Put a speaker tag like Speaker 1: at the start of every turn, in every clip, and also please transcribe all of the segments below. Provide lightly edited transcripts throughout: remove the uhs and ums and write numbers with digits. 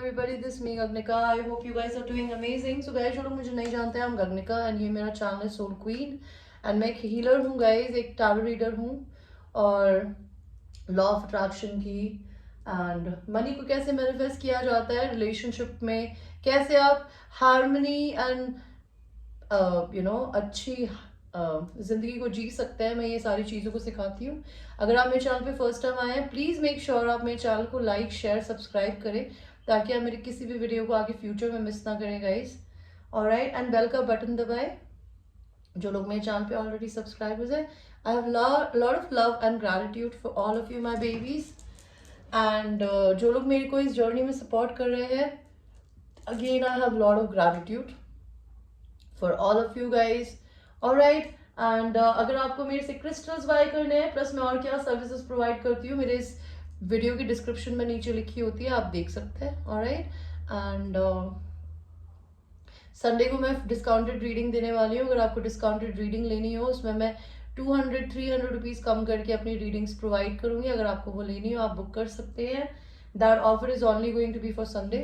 Speaker 1: everybody, this is me Gagnika. I hope you guys are doing amazing. So guys, जो लोग मुझे नहीं जानते हैं, I'm Gagnika and ये मेरा चैनल है Soul Queen and मैं एक हीलर हूँ guys, एक टैरो रीडर हूँ और लॉ ऑफ अट्रैक्शन की एंड मनी को कैसे मैनिफेस्ट किया जाता है रिलेशनशिप में, कैसे आप हार्मनी एंड अच्छी ज़िंदगी को जी सकते हैं। मैं ये सारी चीज़ों को सिखाती हूँ। अगर आप मेरे चैनल पे फर्स्ट टाइम आए हैं, प्लीज़ मेक श्योर आप मेरे चैनल को लाइक शेयर सब्सक्राइब करें ताकि आप मेरी किसी भी वीडियो को आगे फ्यूचर में मिस ना करें गाइस। ऑलराइट, एंड बेल का बटन दबाएं जो लोग मेरे चैनल पे ऑलरेडी सब्सक्राइबर्स हैं। I have lot of love and gratitude for all of you my babies and जो लोग मेरे को इस जर्नी में सपोर्ट कर रहे हैं, again I have lot of gratitude for all of you guys. Alright, and अगर आपको मेरे से क्रिस्टल्स बाय करने हैं, प्लस मैं और क्या सर्विसेज प्रोवाइड करती हूँ, मेरे इस वीडियो की डिस्क्रिप्शन में नीचे लिखी होती है, आप देख सकते हैं। ऑलराइट, एंड संडे को मैं डिस्काउंटेड रीडिंग देने वाली हूँ। अगर आपको डिस्काउंटेड रीडिंग लेनी हो, उसमें मैं 200-300 रुपीज़ कम करके अपनी रीडिंग्स प्रोवाइड करूँगी। अगर आपको वो लेनी हो, आप बुक कर सकते हैं। That offer is only going to be for Sunday.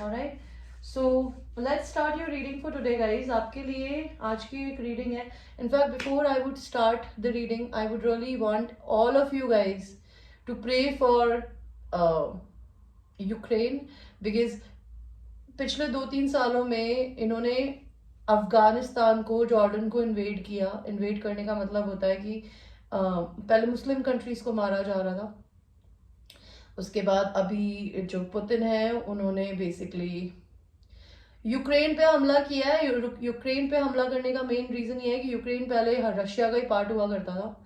Speaker 1: Alright, so let's start your reading for today guys. आपके लिए आज की एक रीडिंग है। In fact before I would start the reading, I would really want all of you guys to pray for Ukraine, because पिछले 2-3 सालों में इन्होंने अफगानिस्तान को, जॉर्डन को इन्वेड किया। इन्वेड करने का मतलब होता है कि पहले मुस्लिम कंट्रीज को मारा जा रहा था, उसके बाद अभी जो पुतिन है उन्होंने बेसिकली यूक्रेन पे हमला किया है। यूक्रेन पे हमला करने का मेन रीजन ये है कि यूक्रेन पहले रशिया का ही पार्ट हुआ करता था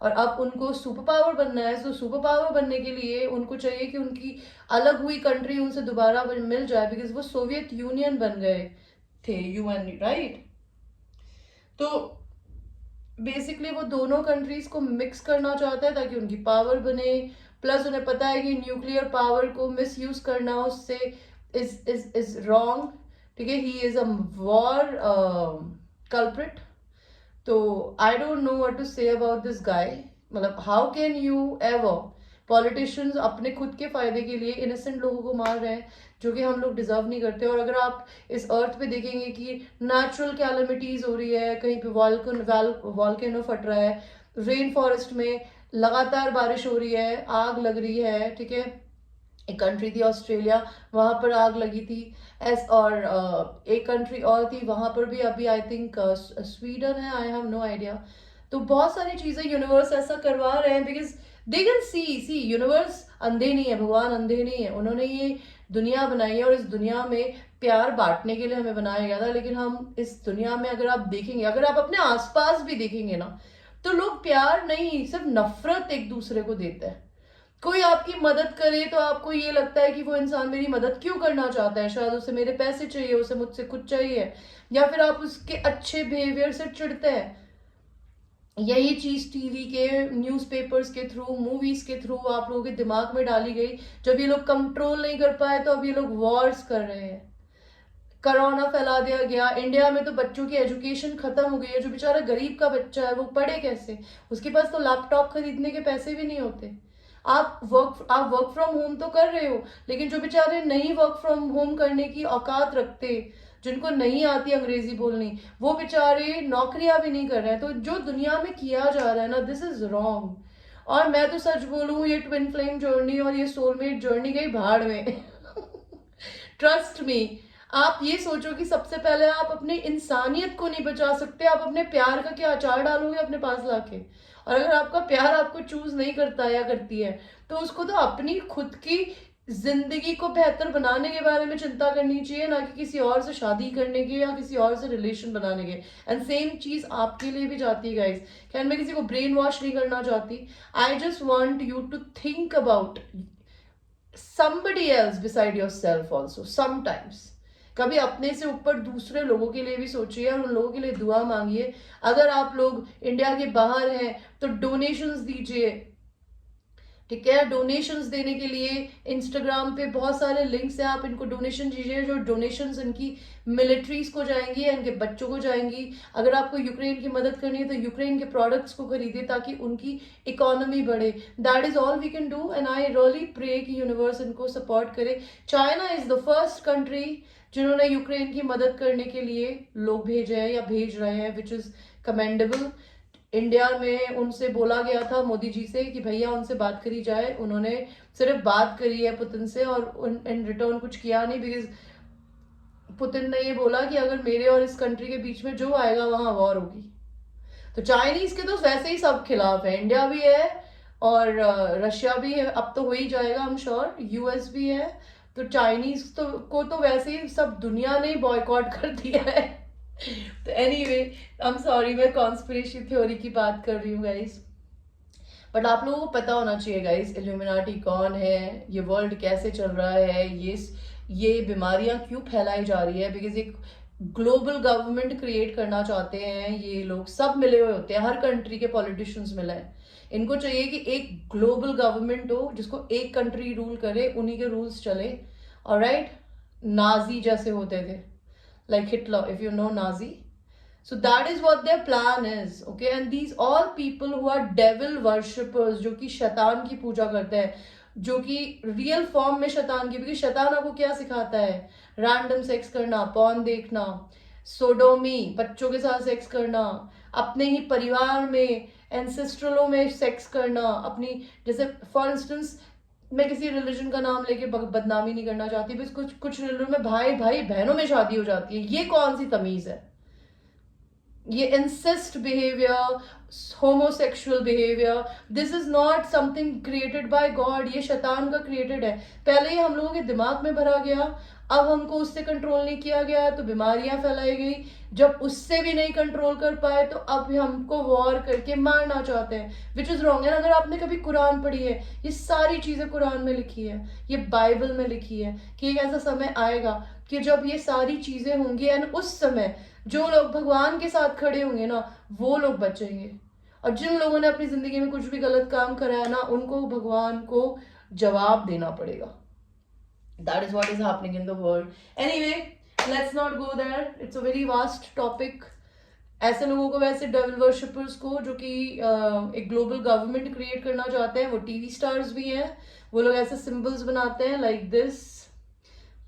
Speaker 1: और अब उनको सुपर पावर बनना है। तो सुपर पावर बनने के लिए उनको चाहिए कि उनकी अलग हुई कंट्री उनसे दोबारा मिल जाए, बिकॉज वो सोवियत यूनियन बन गए थे, यूएन, राइट। तो बेसिकली वो दोनों कंट्रीज को मिक्स करना चाहता है ताकि उनकी पावर बने। प्लस उन्हें पता है कि न्यूक्लियर पावर को मिस यूज करना उससे इज रॉन्ग, ठीक है। He is a war culprit. तो I don't know what to say about this guy. मतलब how can you ever, politicians अपने खुद के फायदे के लिए इनोसेंट लोगों को मार रहे हैं जो कि हम लोग डिजर्व नहीं करते। और अगर आप इस अर्थ पे देखेंगे कि नेचुरल कैलेमिटीज हो रही है, कहीं पे वॉल्केनो फट रहा है, रेन फॉरेस्ट में लगातार बारिश हो रही है, आग लग रही है, ठीक है। एक कंट्री थी ऑस्ट्रेलिया, वहां पर आग लगी थी। और एक कंट्री और थी, वहां पर भी अभी आई थिंक स्वीडन है, आई हैव नो आइडिया। तो बहुत सारी चीजें यूनिवर्स ऐसा करवा रहे हैं because they can see universe अंधे नहीं है, भगवान अंधे नहीं है। उन्होंने ये दुनिया बनाई है और इस दुनिया में प्यार बांटने के लिए हमें बनाया गया था। लेकिन हम इस दुनिया में अगर आप देखेंगे, अगर आप अपने आसपास भी देखेंगे ना, तो लोग प्यार नहीं, सिर्फ नफरत एक दूसरे को देते हैं। कोई आपकी मदद करे तो आपको ये लगता है कि वो इंसान मेरी मदद क्यों करना चाहता है, शायद उसे मेरे पैसे चाहिए, उसे मुझसे कुछ चाहिए, या फिर आप उसके अच्छे बिहेवियर से चिढ़ते हैं। यही चीज टीवी के, न्यूज़पेपर्स के थ्रू, मूवीज के थ्रू आप लोगों के दिमाग में डाली गई। जब ये लोग कंट्रोल नहीं कर पाए तो अब ये लोग वॉर्स कर रहे हैं। कोरोना फैला दिया गया, इंडिया में तो बच्चों की एजुकेशन खत्म हो गई है। जो बेचारा गरीब का बच्चा है वो पढ़े कैसे, उसके पास तो लैपटॉप खरीदने के पैसे भी नहीं होते। आप वर्क फ्रॉम होम तो कर रहे हो, लेकिन जो बेचारे नहीं वर्क फ्रॉम होम करने की औकात रखते, जिनको नहीं आती अंग्रेजी बोलनी, वो बेचारे नौकरियां भी नहीं कर रहे हैं। तो जो दुनिया में किया जा रहा है ना, दिस इज रॉन्ग। और मैं तो सच बोलूं, ये ट्विन फ्लेम जर्नी और ये सोलमेट जर्नी गई भाड़ में। Trust me. आप ये सोचो कि सबसे पहले आप अपनी इंसानियत को नहीं बचा सकते, आप अपने प्यार का क्या अचार डालोगे अपने पास लाके। और अगर आपका प्यार आपको चूज नहीं करता या करती है, तो उसको तो अपनी खुद की जिंदगी को बेहतर बनाने के बारे में चिंता करनी चाहिए, ना कि किसी और से शादी करने की या किसी और से रिलेशन बनाने के। एंड सेम चीज आपके लिए भी जाती है गाइस। खैर, मैं किसी को ब्रेन वॉश नहीं करना चाहती। I just want you to think about somebody else beside yourself also sometimes। कभी अपने से ऊपर दूसरे लोगों के लिए भी सोचिए और उन लोगों के लिए दुआ मांगिए। अगर आप लोग इंडिया के बाहर हैं तो डोनेशंस दीजिए, ठीक है। डोनेशंस देने के लिए इंस्टाग्राम पे बहुत सारे लिंक्स हैं, आप इनको डोनेशन दीजिए, जो डोनेशंस इनकी मिलिट्रीज को जाएंगी, इनके बच्चों को जाएंगी। अगर आपको यूक्रेन की मदद करनी है तो यूक्रेन के प्रोडक्ट्स को खरीदिए ताकि उनकी इकोनॉमी बढ़े। That is all we can do and I really pray कि यूनिवर्स इनको सपोर्ट करे। China is the first country जिन्होंने यूक्रेन की मदद करने के लिए लोग भेजे हैं या भेज रहे हैं, विच इज कमेंडेबल। इंडिया में उनसे बोला गया था मोदी जी से कि भैया उनसे बात करी जाए, उन्होंने सिर्फ बात करी है पुतिन से और इन रिटर्न कुछ किया नहीं, बिकॉज पुतिन ने ये बोला कि अगर मेरे और इस कंट्री के बीच में जो आएगा वहां वॉर होगी। तो चाइनीज के तो वैसे ही सब खिलाफ है, इंडिया भी है और रशिया भी है, अब तो हो ही जाएगा आई एम श्योर, यूएस भी है। तो चाइनीज तो वैसे ही सब दुनिया ने बॉयकॉट कर दिया है। तो एनीवे आई एम सॉरी, मैं कॉन्स्पिरेसी थ्योरी की बात कर रही हूँ गाइस, बट आप लोगों को पता होना चाहिए गाइस इल्यूमिनाटी कौन है, ये वर्ल्ड कैसे चल रहा है, ये बीमारियां क्यों फैलाई जा रही है। बिकॉज एक ग्लोबल गवर्नमेंट क्रिएट करना चाहते हैं ये लोग, सब मिले हुए होते हैं, हर कंट्री के पॉलिटिशियंस मिले हैं। इनको चाहिए कि एक ग्लोबल गवर्नमेंट हो जिसको एक कंट्री रूल करे, उन्हीं के रूल्स चले। ऑलराइट, नाजी जैसे होते थे, like Hitler, if you know Nazi. So that is what their plan is, okay? And these all people who are devil worshippers, जो कि शैतान की पूजा करते हैं, जो कि रियल फॉर्म में शैतान की, क्योंकि शैतान आपको क्या सिखाता है? रैंडम सेक्स करना, पॉर्न देखना, सोडोमी, बच्चों के साथ सेक्स करना, अपने ही परिवार में एंसेस्ट्रलों में सेक्स करना, अपनी जैसे फॉर इंस्टेंस, मैं किसी रिलीजन का नाम लेके बदनामी नहीं करना चाहती, बस कुछ कुछ रिलीजन में भाई भाई बहनों में शादी हो जाती है, ये कौन सी तमीज है? ये incest behaviour, homosexual behaviour, this is not something created by God, ये शैतान का क्रिएटेड है। पहले ही हम लोगों के दिमाग में भरा गया, अब हमको उससे कंट्रोल नहीं किया गया तो बीमारियां फैलाई गई, जब उससे भी नहीं कंट्रोल कर पाए तो अब हमको वॉर करके मारना चाहते हैं, विच इज रॉन्ग। एंड अगर आपने कभी कुरान पढ़ी है, ये सारी चीजें कुरान में लिखी है, ये बाइबल में लिखी है कि एक ऐसा समय आएगा कि जब ये सारी चीजें होंगी एंड उस समय जो लोग भगवान के साथ खड़े होंगे ना, वो लोग बचेंगे, और जिन लोगों ने अपनी जिंदगी में कुछ भी गलत काम करा है ना, उनको भगवान को जवाब देना पड़ेगा। That is what is happening in the world. Anyway, let's not go there. It's a very vast topic. ऐसे लोगों को, वैसे डेविल वर्शिपर्स को जो कि एक ग्लोबल गवर्नमेंट क्रिएट करना चाहते हैं, वो टीवी स्टार्स भी हैं। वो लोग ऐसे सिंबल्स बनाते हैं लाइक दिस,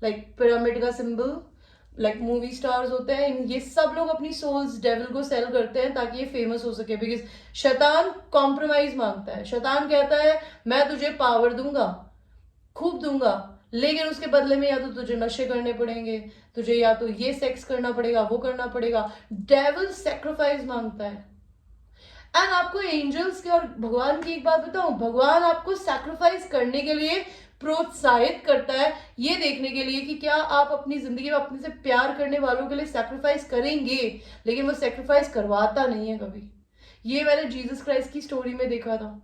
Speaker 1: लाइक पिरामिड का सिंबल, लाइक मूवी स्टार्स होते हैं। ये सब लोग अपनी सोल्स डेविल को सेल करते हैं ताकि ये फेमस हो सके, बिकॉज शैतान कॉम्प्रोमाइज मांगता है। शैतान कहता है मैं तुझे पावर दूंगा, खूब दूंगा, लेकिन उसके बदले में या तो तुझे नशे करने पड़ेंगे, तुझे या तो ये सेक्स करना पड़ेगा, वो करना पड़ेगा। डेविल सेक्रीफाइस मांगता है। एंड आपको एंजल्स के और भगवान की एक बात बताऊं, भगवान आपको सैक्रिफाइस करने के लिए प्रोत्साहित करता है, ये देखने के लिए कि क्या आप अपनी जिंदगी में अपने से प्यार करने वालों के लिए सैक्रिफाइस करेंगे, लेकिन वो सैक्रिफाइस करवाता नहीं है कभी। ये मैंने जीसस क्राइस्ट की स्टोरी में देखा था,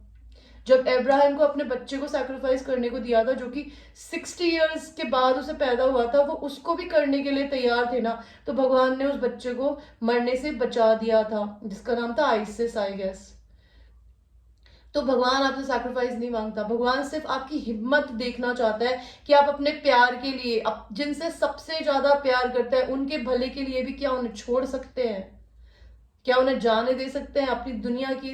Speaker 1: जब अब्राहम को अपने बच्चे को सैक्रिफाइस करने को दिया था, जो कि 60 इयर्स के बाद उसे पैदा हुआ था, वो उसको भी करने के लिए तैयार थे ना, तो भगवान ने उस बच्चे को मरने से बचा दिया था, जिसका नाम था आइसिस, आई गेस। तो भगवान आपसे सैक्रिफाइस नहीं मांगता, भगवान सिर्फ आपकी हिम्मत देखना चाहता है कि आप अपने प्यार के लिए, जिनसे सबसे ज्यादा प्यार करते हैं, उनके भले के लिए भी क्या उन्हें छोड़ सकते हैं, क्या उन्हें जाने दे सकते हैं अपनी दुनिया की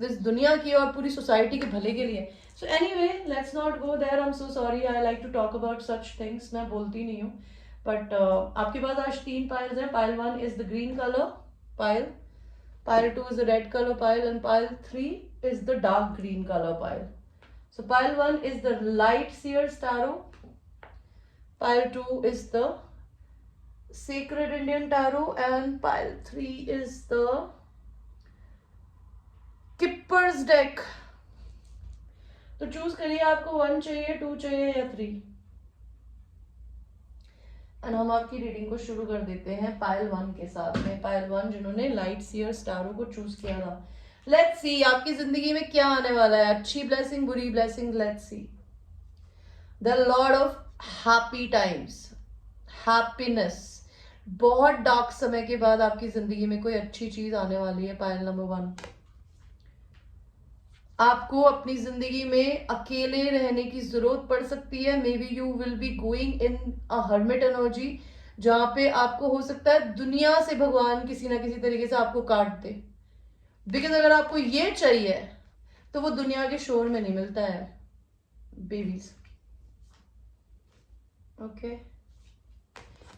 Speaker 1: इस दुनिया की और पूरी सोसाइटी के भले के लिए। So anyway, let's not go there, I am so sorry, I like to talk about such things, मैं बोलती नहीं हूँ, बट आपके पास आज 3 पाइल्स हैं। Pile 1 is the green colour pile, pile 2 is the red color pile, and pile 3 is the dark green color pile. So pile 1 is the light seers tarot, pile 2 is the sacred Indian tarot, and pile 3 is the Kipper's deck. तो choose करिए, आपको 1 चाहिए, 2 चाहिए या 3। And हम आपकी reading को शुरू कर देते हैं पाइल 1 के साथ में। पाइल 1 जिन्होंने लाइट सीयर स्टारो को चूज किया था, लेट्स सी आपकी जिंदगी में क्या आने वाला है, अच्छी ब्लेसिंग, बुरी blessing, let's see. The Lord of happy times, happiness, बहुत डार्क समय के बाद आपकी जिंदगी में कोई अच्छी चीज आने वाली है। पाइल नंबर 1, आपको अपनी जिंदगी में अकेले रहने की जरूरत पड़ सकती है। May be you will be going in a hermit energy, जहां पे आपको हो सकता है दुनिया से भगवान किसी ना किसी तरीके से आपको काट दे। बिकॉज अगर आपको ये चाहिए तो वो दुनिया के शोर में नहीं मिलता है बेबीज। ओके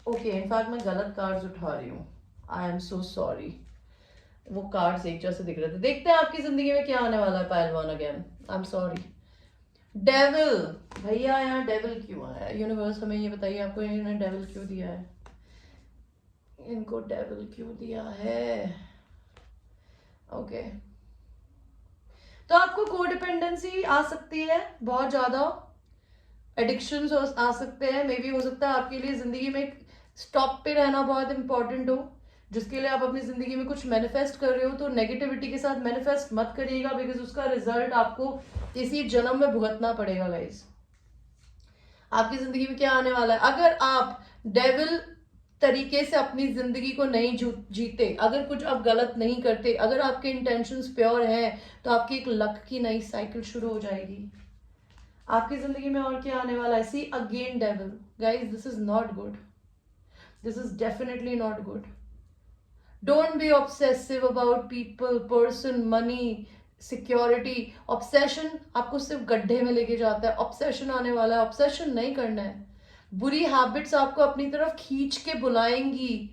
Speaker 1: ओके, इनफैक्ट मैं गलत कार्ड्स उठा रही हूँ, आई एम सो सॉरी। वो कार्ड्स एक जैसे दिख रहे थे। देखते हैं आपकी जिंदगी में क्या आने वाला है पहलवान। Again I am sorry. Devil, भैया यहाँ डेविल क्यों आया? यूनिवर्स हमें ये बताइए, आपको इन्होंने डेविल क्यों दिया है? इनको डेविल क्यों दिया है? ओके तो आपको कोडिपेंडेंसी आ सकती है, बहुत ज्यादा एडिक्शंस आ सकते हैं। मे बी हो सकता है आपके लिए जिंदगी में स्टॉप पे रहना बहुत इंपॉर्टेंट हो, जिसके लिए आप अपनी जिंदगी में कुछ मैनिफेस्ट कर रहे हो। तो नेगेटिविटी के साथ मैनिफेस्ट मत करिएगा, बिकॉज उसका रिजल्ट आपको इसी जन्म में भुगतना पड़ेगा गाइस। आपकी जिंदगी में क्या आने वाला है? अगर आप डेविल तरीके से अपनी जिंदगी को नहीं जीते, अगर कुछ आप गलत नहीं करते, अगर आपके इंटेंशंस प्योर हैं, तो आपकी एक लक की नई साइकिल शुरू हो जाएगी आपकी जिंदगी में। और क्या आने वाला है? See again devil, guys this is not good, this is definitely not good. Don't be obsessive about people, person, money, security. Obsession आपको सिर्फ गड्ढे में लेके जाता है। ऑब्सेशन आने वाला है, ऑब्सेशन नहीं करना है। बुरी हैबिट्स आपको अपनी तरफ खींच के बुलाएंगी,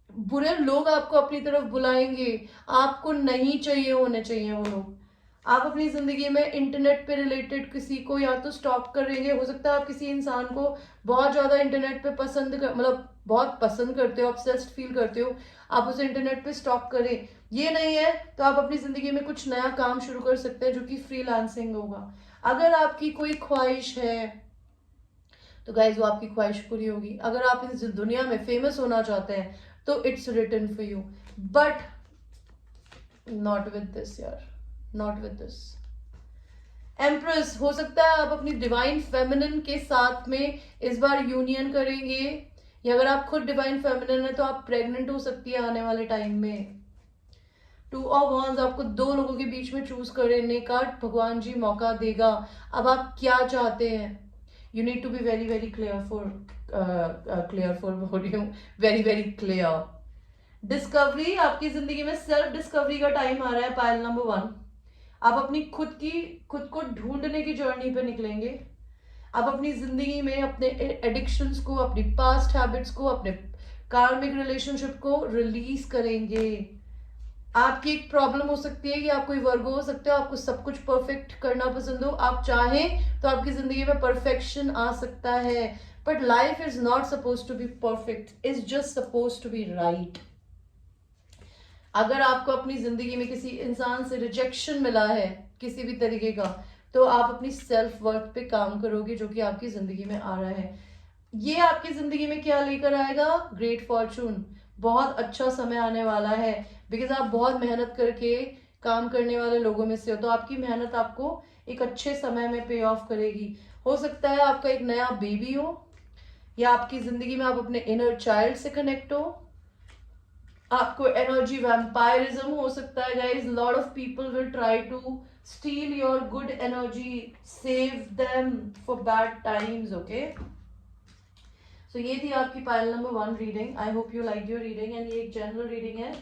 Speaker 1: बुरे लोग आपको अपनी तरफ बुलाएंगे, आपको नहीं चाहिए होने चाहिए वो लोग। आप अपनी जिंदगी में इंटरनेट पे रिलेटेड किसी को या तो स्टॉप करेंगे। हो सकता है आप किसी इंसान को बहुत ज्यादा इंटरनेट पे मतलब बहुत पसंद करते हो, ऑब्सेस्ड फील करते हो, आप उसे इंटरनेट पे स्टॉप करें। ये नहीं है तो आप अपनी जिंदगी में कुछ नया काम शुरू कर सकते हैं जो कि फ्रीलांसिंग होगा। अगर आपकी कोई ख्वाहिश है तो गाइज वो आपकी ख्वाहिश पूरी होगी। अगर आप इस दुनिया में फेमस होना चाहते हैं तो it's written for you, but not with this यार, नॉट विद दिस। एम्प्रेस, हो सकता है आप अपनी डिवाइन फेमिनिन के साथ में इस बार यूनियन करेंगे, या अगर आप खुद डिवाइन फेमिनिन है तो आप प्रेग्नेंट हो सकती है आने वाले टाइम में। टू ऑफ वॉन्स, आपको दो लोगों के बीच में चूज करने का भगवान जी मौका देगा। अब आप क्या चाहते हैं? You need to be very very clear for बोल रही हूँ, वेरी वेरी क्लियर। डिस्कवरी, आपकी जिंदगी में सेल्फ डिस्कवरी का टाइम आ रहा है। पायल नंबर 1, आप अपनी खुद को ढूंढने की जर्नी पे निकलेंगे। आप अपनी जिंदगी में अपने एडिक्शंस को, अपनी पास्ट हैबिट्स को, अपने कार्मिक रिलेशनशिप को रिलीज करेंगे। आपकी एक प्रॉब्लम हो सकती है कि आप कोई वर्गो हो सकते हो, आपको सब कुछ परफेक्ट करना पसंद हो, आप चाहें तो आपकी जिंदगी में परफेक्शन आ सकता है, but life is not suppose to be perfect, is just suppose to be right. अगर आपको अपनी जिंदगी में किसी इंसान से रिजेक्शन मिला है किसी भी तरीके का, तो आप अपनी सेल्फ वर्थ पे काम करोगे, जो कि आपकी जिंदगी में आ रहा है। ये आपकी जिंदगी में क्या लेकर आएगा? ग्रेट फॉर्चून, बहुत अच्छा समय आने वाला है। बिकॉज आप बहुत मेहनत करके काम करने वाले लोगों में से हो, तो आपकी मेहनत आपको एक अच्छे समय में पे ऑफ करेगी। हो सकता है आपका एक नया बेबी हो, या आपकी जिंदगी में आप अपने इनर चाइल्ड से कनेक्ट हो। आपको एनर्जी वैम्पायरिज्म हो सकता है guys. Lot of people will try to steal your good energy, save them for bad times. Okay, so ये थी आपकी pile number 1 reading. I hope you like your reading, and ये एक जनरल रीडिंग है।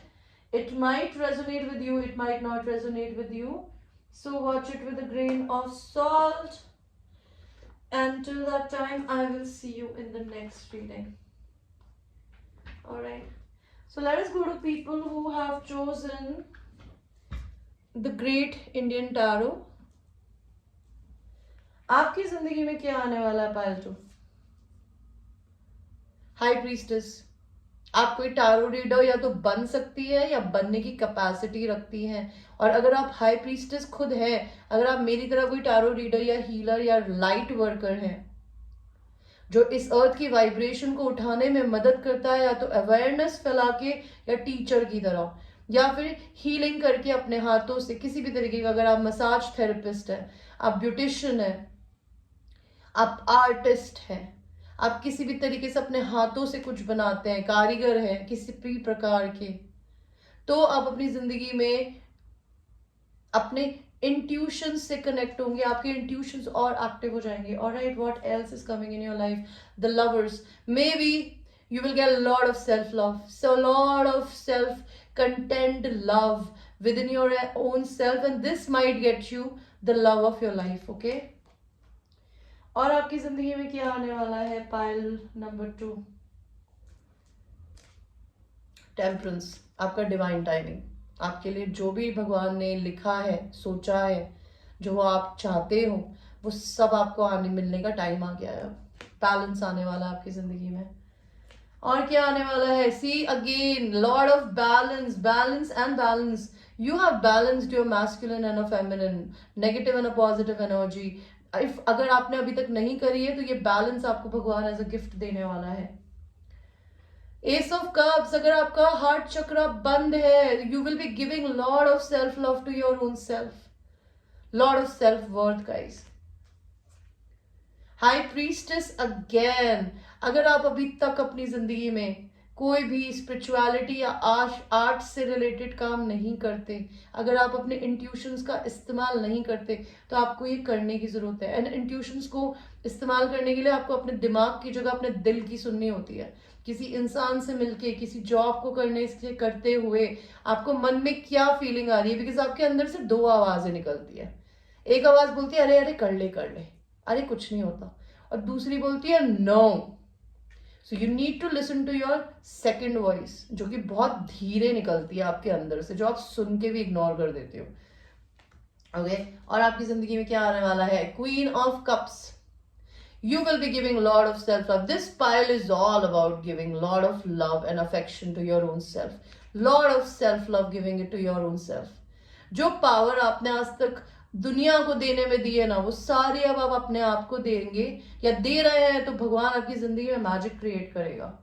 Speaker 1: It might resonate with you, it might not resonate with you, so watch it with a grain of salt, and till that time I will see you in the next reading. All right, so let us go to people who have chosen the Great Indian Tarot. आपकी जिंदगी में क्या आने वाला है पायलटू? High priestess, आप कोई tarot reader या तो बन सकती है या बनने की कैपेसिटी रखती हैं। और अगर आप हाई प्रीस्टेस खुद है, अगर आप मेरी तरह कोई टारो रीडर या हीलर या लाइट वर्कर हैं जो इस अर्थ की वाइब्रेशन को उठाने में मदद करता है, या तो अवेयरनेस फैला के, या टीचर की तरह, या फिर हीलिंग करके अपने हाथों से किसी भी तरीके का, अगर आप मसाज थेरेपिस्ट है, आप ब्यूटिशियन है, आप आर्टिस्ट हैं, आप किसी भी तरीके से अपने हाथों से कुछ बनाते हैं, कारीगर हैं किसी भी प्रकार के, तो आप अपनी जिंदगी में अपने इंट्यूशन से कनेक्ट होंगे, आपके इंट्यूशंस और एक्टिव हो जाएंगे. Alright, what else is coming in your life? The lovers. May be you will get a lot of self love, so a lot of self content love within your own self, and this might get you the love of your life. Okay, और आपकी जिंदगी में क्या आने वाला है? Pile number 2, temperance. आपका divine timing. आपके लिए जो भी भगवान ने लिखा है, सोचा है, जो आप चाहते हो, वो सब आपको आने मिलने का टाइम आ गया है. बैलेंस आने वाला है आपकी जिंदगी में. और क्या आने वाला है? See again, lord of balance. Balance and balance. You have balanced your masculine and a feminine, negative and a positive energy. If अगर आपने अभी तक नहीं करी है तो ये बैलेंस आपको भगवान एज अ गिफ्ट देने वाला है. Ace of cups. अगर आपका हार्ट चक्र बंद है, you will be giving lord of self love to your own self, lord of self worth guys. High priestess again. अगर आप अभी तक अपनी जिंदगी में कोई भी स्पिरिचुअलिटी या आर्ट से रिलेटेड काम नहीं करते, अगर आप अपने इंट्यूशंस का इस्तेमाल नहीं करते, तो आपको ये करने की जरूरत है. एंड इंट्यूशंस को इस्तेमाल करने के लिए आपको अपने दिमाग की जगह अपने दिल की सुननी होती है. किसी इंसान से मिलके, किसी जॉब को करने से करते हुए आपको मन में क्या फीलिंग आ रही है, बिकॉज आपके अंदर से दो आवाजें निकलती है. एक आवाज बोलती है अरे अरे कर ले, अरे कुछ नहीं होता, और दूसरी बोलती है no. So you need to listen to your second voice, जो कि बहुत धीरे निकलती है आपके अंदर से, जो आप सुन के भी इग्नोर कर देते हो. ओके, और आपकी जिंदगी में क्या आने वाला है? Queen of cups. You will be giving lot of self-love. This pile is all about giving lot of love and affection to your own self. Lot of self-love, giving it to your own self. जो power आपने आज तक दुनिया को देने में दी है ना, वो सारी अब आप अपने आप को देंगे या दे रहे हैं, तो भगवान आपकी जिंदगी में मैजिक क्रिएट करेगा.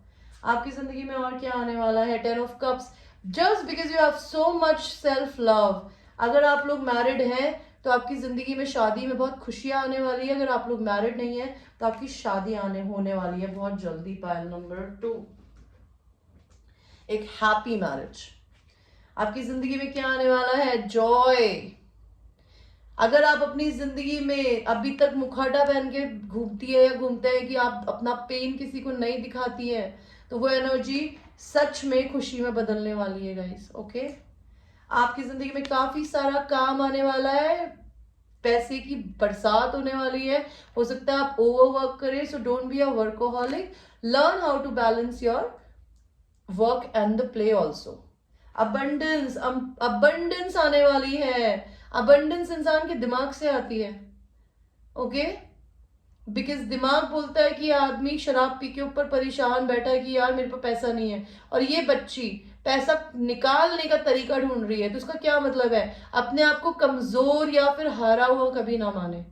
Speaker 1: आपकी जिंदगी में और क्या आने वाला है? 10 of cups. Just because you have so much self love. अगर आप लोग मैरिड हैं तो आपकी जिंदगी में शादी में बहुत खुशियां आने वाली है. अगर आप लोग मैरिड नहीं है तो आपकी शादी होने वाली है बहुत जल्दी. पाइल नंबर 2, एक हैप्पी मैरिज. आपकी जिंदगी में क्या आने वाला है? जॉय. अगर आप अपनी जिंदगी में अभी तक मुखौटा पहन के घूमती है या घूमते हैं कि आप अपना पेन किसी को नहीं दिखाती है, तो वो एनर्जी सच में खुशी में बदलने वाली है गाइस. ओके, आपकी जिंदगी में काफी सारा काम आने वाला है. पैसे की बरसात होने वाली है. हो सकता है आप ओवरवर्क करें, so don't be a workaholic. Learn how to balance your work and the play also. Abundance. Abundance आने वाली है. अबंडेंस इंसान के दिमाग से आती है. ओके, बिकॉज दिमाग बोलता है कि आदमी शराब पी के ऊपर परेशान बैठा है कि यार मेरे पास पैसा नहीं है, और ये बच्ची पैसा निकालने का तरीका ढूंढ रही है. तो उसका क्या मतलब है? अपने आप को कमजोर या फिर हारा हुआ कभी ना माने.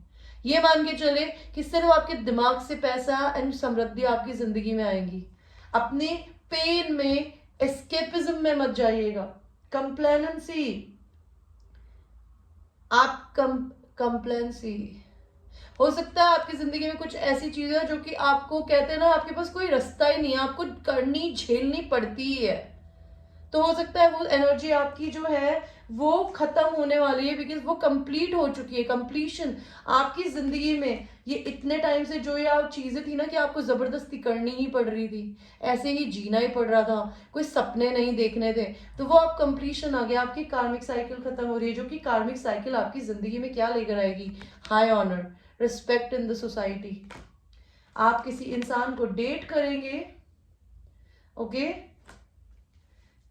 Speaker 1: ये मान के चले कि सिर्फ आपके दिमाग से पैसा एंड समृद्धि आपकी जिंदगी में आएंगी. अपने पेन में, एस्केपिज्म में मत जाइएगा. कंप्लेनेंसी. आप कंप्लेंसी. हो सकता है आपकी जिंदगी में कुछ ऐसी चीजें हैं जो कि आपको कहते हैं ना, आपके पास कोई रास्ता ही नहीं है, आपको करनी झेलनी पड़ती ही है. तो हो सकता है वो एनर्जी आपकी जो है वो खत्म होने वाली है, बिकॉज वो कंप्लीट हो चुकी है. कंप्लीशन आपकी जिंदगी में, ये इतने टाइम से जो ये आप चीजें थी ना कि आपको जबरदस्ती करनी ही पड़ रही थी, ऐसे ही जीना ही पड़ रहा था, कोई सपने नहीं देखने थे, तो वो आप कंप्लीशन आ गया. आपकी कार्मिक साइकिल खत्म हो रही है, जो कि कार्मिक साइकिल आपकी जिंदगी में क्या लेकर आएगी? High honour, respect in the society. आप किसी इंसान को डेट करेंगे. ओके,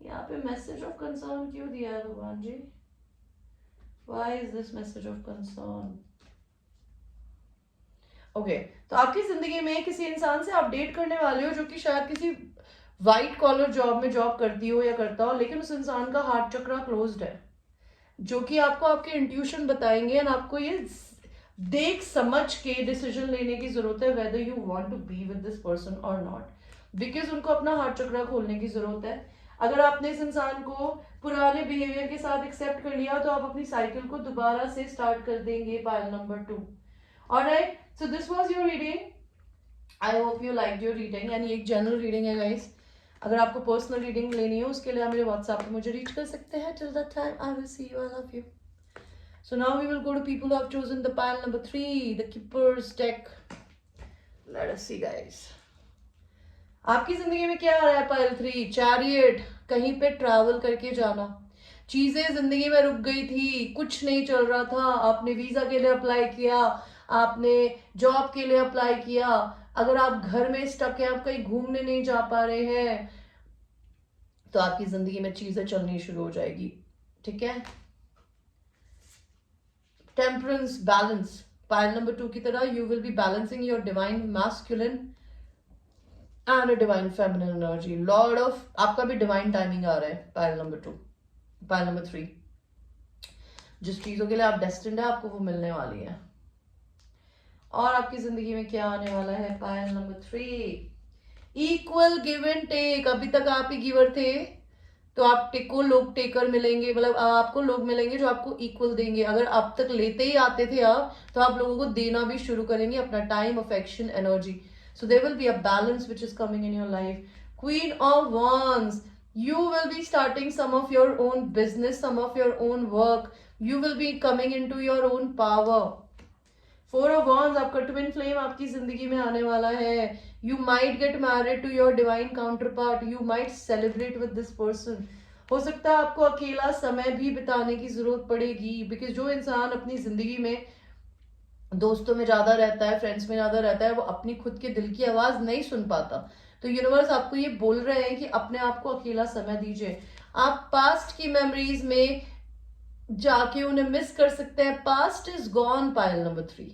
Speaker 1: यहाँ पे मैसेज ऑफ कंसर्न क्यों दिया है भगवान जी? Why is this message of concern? Okay, तो आपकी जिंदगी में किसी इंसान से आप डेट करने वाले हो जो कि शायद किसी व्हाइट कॉलर जॉब में जॉब करती हो या करता हो, लेकिन उस इंसान का हार्ट चक्र क्लोज्ड है, जो कि आपको आपके इंट्यूशन बताएंगे. एंड आपको ये देख समझ के डिसीजन लेने की जरूरत है whether you want to be with this person और नॉट, बिकॉज उनको अपना हार्ट चक्र खोलने की जरूरत है. अगर आपने इस इंसान को पुराने बिहेवियर के साथ एक्सेप्ट कर लिया तो आप अपनी साइकिल को दोबारा से स्टार्ट कर देंगे. Pile number 2. Alright, so this was your reading. I hope you like your reading. यानी एक जनरल रीडिंग है गाइस. अगर आपको पर्सनल रीडिंग लेनी हो उसके लिए आप मेरे व्हाट्सएप पे मुझे रीच कर सकते हैं. Till that time I will see you. I love you. So now we will go to people who have chosen the pile number 3, the Keeper's deck. Let us see, guys. आपकी जिंदगी में क्या आ रहा है? Pile 3, chariot, कहीं पे travel करके जाना, चीजें जिंदगी में रुक गई थी, कुछ नहीं चल रहा था, आपने वीजा के लिए अप्लाई किया, आपने जॉब के लिए अप्लाई किया, अगर आप घर में स्टक हैं, आप कहीं घूमने नहीं जा पा रहे हैं, तो आपकी जिंदगी में चीजें चलनी शुरू हो जाएगी, ठीक है। टेम्परेंस, बैलेंस, पाइल नंबर 2 की तरह you will B balancing your divine masculine and a divine feminine energy. Lord of, आपका भी डिवाइन टाइमिंग आ रहा है पाइल नंबर 2, पाइल नंबर 3। जिस चीजों के लिए आप डेस्टिन्ड है, आपको वो मिलने वाली है। और आपकी जिंदगी में क्या आने वाला है? Pile number 3, equal give and take. अभी तक आप ही गिवर थे, तो आप को लोग टेकर मिलेंगे, मतलब आपको लोग मिलेंगे जो आपको इक्वल देंगे। अगर अब तक लेते ही आते थे आप, तो आप लोगों को देना भी शुरू करेंगे अपना time, affection, energy. So there will be a balance which is coming in your life. Queen of Wands, you will be starting some of your own business, some of your own work. You will be coming into your own power. Four of Wands, आपका twin flame आपकी जिंदगी में आने वाला है. You might get married to your divine counterpart. You might celebrate with this person. हो सकता है आपको अकेला समय भी बिताने की जरूरत पड़ेगी, बिकॉज जो इंसान अपनी जिंदगी में दोस्तों में ज्यादा रहता है, फ्रेंड्स में ज्यादा रहता है, वो अपनी खुद के दिल की आवाज नहीं सुन पाता। तो यूनिवर्स आपको ये बोल रहे हैं कि अपने आप को अकेला समय दीजिए। आप पास्ट की मेमोरीज में जाके उन्हें मिस कर सकते हैं। Past is gone, pile number 3।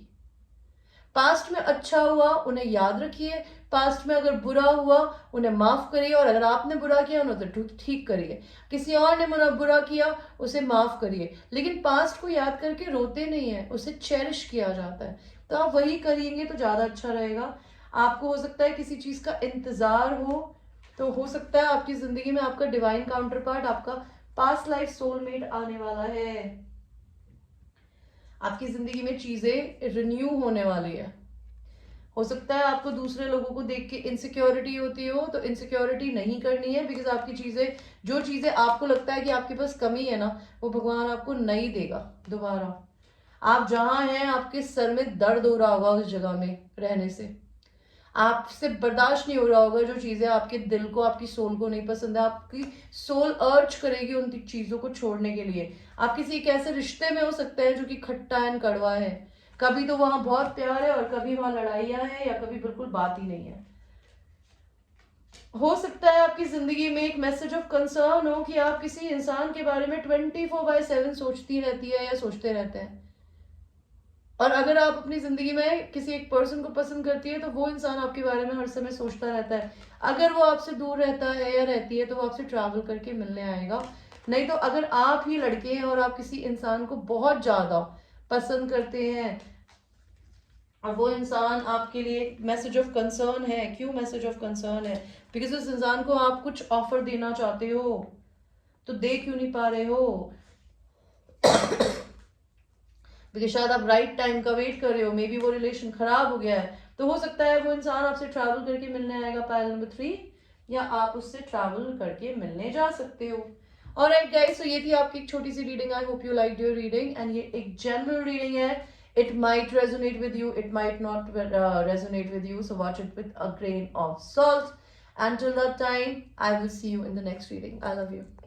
Speaker 1: Past में अच्छा हुआ उन्हें याद रखिए, पास्ट में अगर बुरा हुआ उन्हें माफ करिए, और अगर आपने बुरा किया उन्हें तो ठीक करिए। किसी और ने बुरा किया उसे माफ करिए, लेकिन पास्ट को याद करके रोते नहीं है, उसे चेरिश किया जाता है। तो आप वही करेंगे तो ज्यादा अच्छा रहेगा। आपको हो सकता है किसी चीज का इंतजार हो, तो हो सकता है आपकी जिंदगी में आपका डिवाइन काउंटर पार्ट, आपका पास्ट लाइफ सोलमेट आने वाला है। आपकी जिंदगी में चीजें रिन्यू होने वाली है। हो सकता है आपको दूसरे लोगों को देख के इनसिक्योरिटी होती हो, तो इनसिक्योरिटी नहीं करनी है, बिकॉज आपकी चीजें, जो चीजें आपको लगता है कि आपके पास कमी है ना, वो भगवान आपको नहीं देगा दोबारा। आप जहां हैं, आपके सर में दर्द हो रहा होगा उस जगह में रहने से, आपसे बर्दाश्त नहीं हो रहा होगा जो चीजें आपके दिल को, आपकी सोल को नहीं पसंद है। आपकी सोल अर्ज करेगी उन चीजों को छोड़ने के लिए। आप किसी एक ऐसे रिश्ते में हो सकते हैं जो कि खट्टा एंड कड़वा है, कभी तो वहां बहुत प्यार है और कभी वहां लड़ाइयां हैं, या कभी बिल्कुल बात ही नहीं है। हो सकता है आपकी जिंदगी में एक मैसेज ऑफ कंसर्न हो कि आप किसी इंसान के बारे में 24/7 सोचती रहती है या सोचते रहते हैं। और अगर आप अपनी जिंदगी में किसी एक पर्सन को पसंद करती है, तो वो इंसान आपके बारे में हर समय सोचता रहता है। अगर वो आपसे दूर रहता है या रहती है, तो वो आपसे ट्रैवल करके मिलने आएगा। नहीं तो अगर आप ही लड़के हैं और आप किसी इंसान को बहुत ज्यादा पसंद करते हैं और वो इंसान आपके लिए मैसेज ऑफ कंसर्न है, क्यों मैसेज ऑफ कंसर्न है? बिकॉज उस इंसान को आप कुछ ऑफर देना चाहते हो, तो दे क्यों नहीं पा रहे हो? बिकॉज शायद आप राइट टाइम का वेट कर रहे हो, मे बी वो रिलेशन खराब हो गया है, तो हो सकता है वो इंसान आपसे ट्रैवल करके मिलने आएगा, पाइल नंबर 3, या आप उससे ट्रैवल करके मिलने जा सकते हो। ऑलराइट गाइस, तो ये थी आपकी एक छोटी सी reading. I hope you like your reading, and ये एक जनरल रीडिंग है। It might resonate with you, it might not resonate with you, so watch it with a grain of salt. Until that time, I will see you in the next reading. I love you.